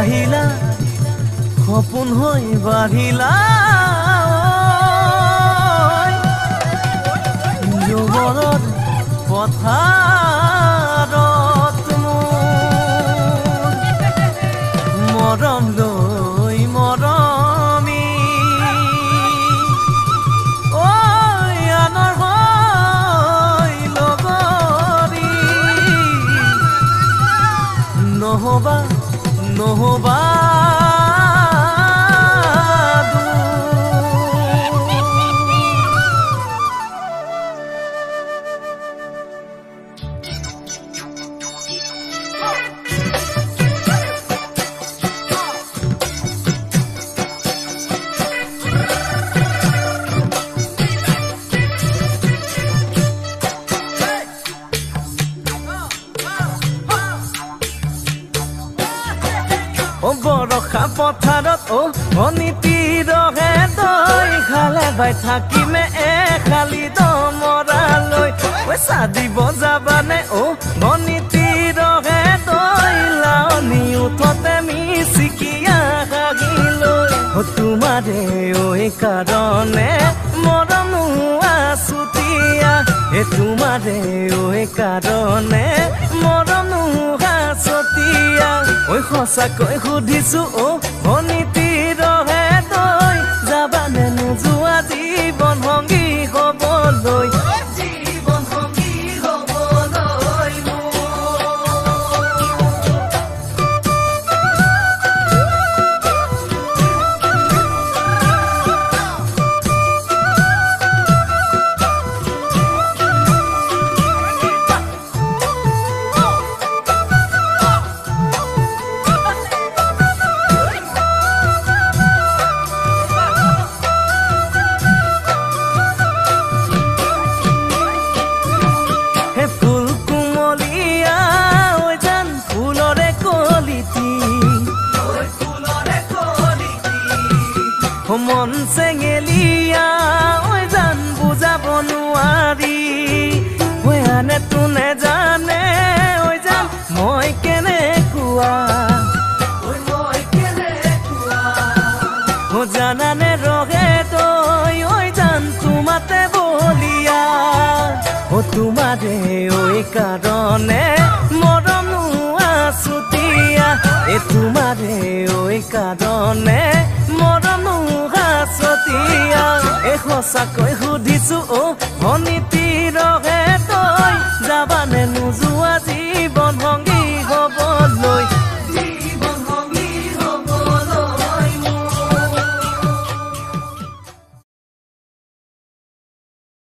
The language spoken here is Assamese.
আহিলা সপোন হৈ বাঢ়িলা যুগলত পথাৰত মৰম লৈ মৰমি আনৰ হৈ লগৰী নহবা নহবা বৰষা পথাৰত অনীতি ৰহে তই খালে বাই থাকিমে খালি দমৰালৈ চাদিব যাবানে অনীতি ৰহে তই লাৱনি উঠতে মিচিকিয়া গাগিলৈ তোমাৰে কাৰণে মৰম আছুতীয়া তোমাৰে কাৰণে মৰম আছুতীয়া সঁচাকৈ সুধিছো অনীতি ৰহে তই যাবানে নোযোৱা জীৱন সংগী হ'বলৈ জীৱন সংগী হ'বলৈ মন চেঙেলিয়া জান বুজাব নোৱাৰি আনে তোনে জানে জান মই কেনেকুৱা জানানে ৰহে তই জান তোমাতে বলিয়া তোমাৰে কাৰণে মৰম আছুতীয়া তোমাৰে কাৰণে মৰম আছুতীয়া সঁচাকৈ সুধিছো অনীতি ৰহে তই যাবানে নোযোৱা